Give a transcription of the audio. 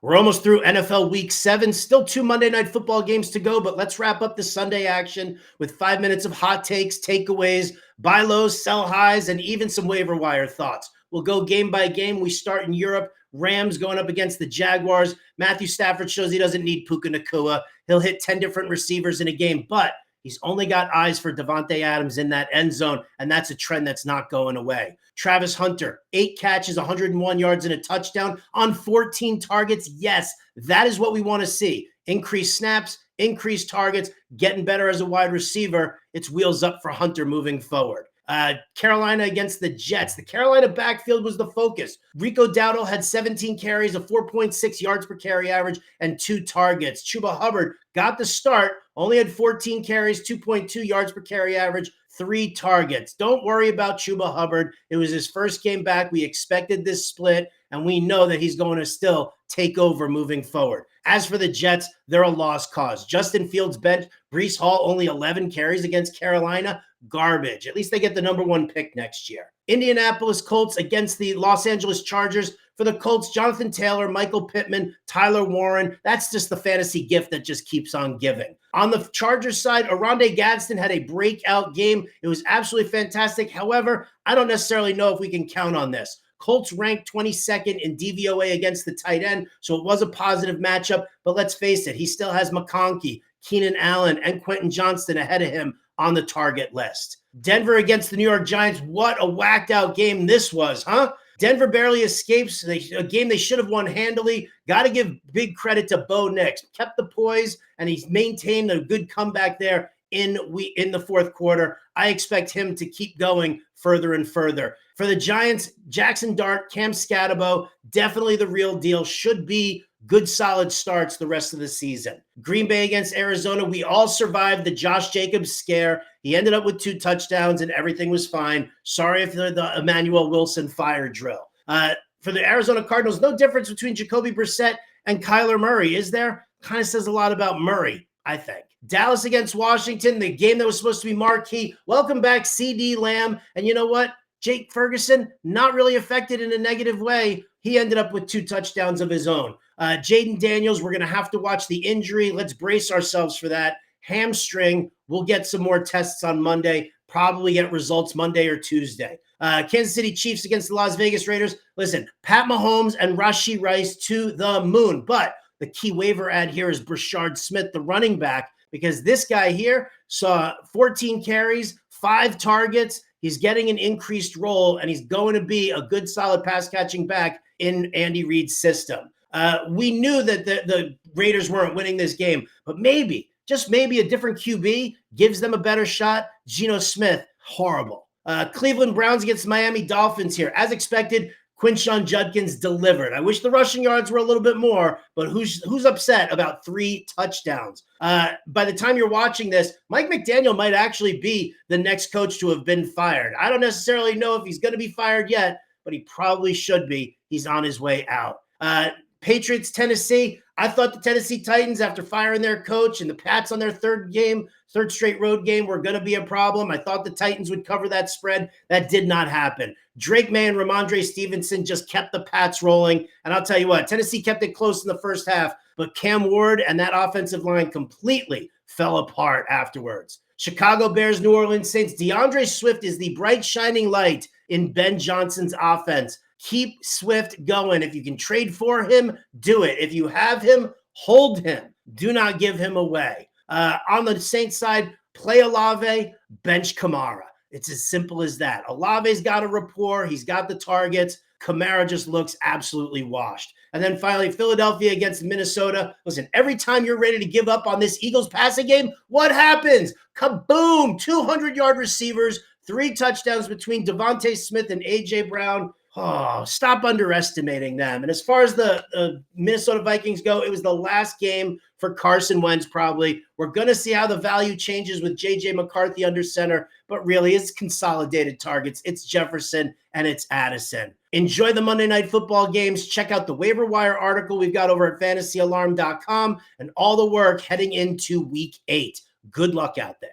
We're almost through NFL Week 7. Still 2 Monday Night Football games to go, but let's wrap up the Sunday action with 5 minutes of hot takes, takeaways, buy lows, sell highs, and even some waiver wire thoughts. We'll go game by game. We start in Europe. Rams going up against the Jaguars. Matthew Stafford shows he doesn't need Puka Nacua. He'll hit 10 different receivers in a game, but he's only got eyes for Davante Adams in that end zone, and that's a trend that's not going away. Travis Hunter, 8 catches, 101 yards, and a touchdown on 14 targets. Yes, that is what we want to see. Increased snaps, increased targets, getting better as a wide receiver. It's wheels up for Hunter moving forward. Carolina against the Jets. The Carolina backfield was the focus. Rico Dowdle had 17 carries, a 4.6 yards per carry average, and 2 targets. Chuba Hubbard got the start, only had 14 carries, 2.2 yards per carry average, 3 targets. Don't worry about Chuba Hubbard. It was his first game back. We expected this split, and we know that he's going to still take over moving forward. As for the Jets, they're a lost cause. Justin Fields bench, Breece Hall only 11 carries against Carolina. Garbage. At least they get the number 1 pick next year. Indianapolis Colts against the Los Angeles Chargers. For the Colts, Jonathan Taylor, Michael Pittman, Tyler Warren. That's just the fantasy gift that just keeps on giving. On the Chargers side, Orande Gadsden had a breakout game. It was absolutely fantastic. However, I don't necessarily know if we can count on this. Colts ranked 22nd in DVOA against the tight end, so it was a positive matchup. But let's face it, he still has McConkey, Keenan Allen, and Quentin Johnston ahead of him on the target list. Denver against the New York Giants. What a whacked out game this was, huh? Denver barely escapes a game they should have won handily. Got to give big credit to Bo Nix. Kept the poise, and he's maintained a good comeback there in the fourth quarter. I expect him to keep going further and further. For the Giants, Jackson Dart, Cam Scatabo, definitely the real deal. Should be good, solid starts the rest of the season. Green Bay against Arizona. We all survived the Josh Jacobs scare. He ended up with 2 touchdowns and everything was fine. Sorry if they're the Emmanuel Wilson fire drill. For the Arizona Cardinals, no difference between Jacoby Brissett and Kyler Murray, is there? Kind of says a lot about Murray, I think. Dallas against Washington, the game that was supposed to be marquee. Welcome back, CeeDee Lamb. And you know what? Jake Ferguson, not really affected in a negative way. He ended up with 2 touchdowns of his own. Jayden Daniels, we're going to have to watch the injury. Let's brace ourselves for that. Hamstring, we'll get some more tests on Monday, probably get results Monday or Tuesday. Kansas City Chiefs against the Las Vegas Raiders. Listen, Pat Mahomes and Rashee Rice to the moon. But the key waiver ad here is Brashard Smith, the running back, because this guy here saw 14 carries, 5 targets. He's getting an increased role, and he's going to be a good, solid pass-catching back in Andy Reid's system. We knew that the Raiders weren't winning this game, but maybe, just maybe, a different QB gives them a better shot. Geno Smith, horrible. Cleveland Browns against Miami Dolphins here. As expected, Quinshon Judkins delivered. I wish the rushing yards were a little bit more, but who's upset about 3 touchdowns? By the time you're watching this, Mike McDaniel might actually be the next coach to have been fired. I don't necessarily know if he's going to be fired yet, but he probably should be. He's on his way out. Patriots, Tennessee. I thought the Tennessee Titans, after firing their coach and the Pats on their third straight road game, were going to be a problem. I thought the Titans would cover that spread. That did not happen. Drake May and Ramondre Stevenson just kept the Pats rolling. And I'll tell you what, Tennessee kept it close in the first half, but Cam Ward and that offensive line completely fell apart afterwards. Chicago Bears, New Orleans Saints. DeAndre Swift is the bright, shining light in Ben Johnson's offense. Keep Swift going. If you can trade for him, do it. If you have him, hold him. Do not give him away. On the Saints side, play Olave, bench Kamara. It's as simple as that. Olave's got a rapport. He's got the targets. Kamara just looks absolutely washed. And then finally, Philadelphia against Minnesota. Listen, every time you're ready to give up on this Eagles passing game, what happens? Kaboom! 200-yard receivers, 3 touchdowns between Davante Smith and A.J. Brown. Oh, stop underestimating them. And as far as the Minnesota Vikings go, it was the last game for Carson Wentz probably. We're going to see how the value changes with J.J. McCarthy under center, but really it's consolidated targets. It's Jefferson and it's Addison. Enjoy the Monday Night Football games. Check out the waiver wire article we've got over at fantasyalarm.com and all the work heading into Week 8. Good luck out there.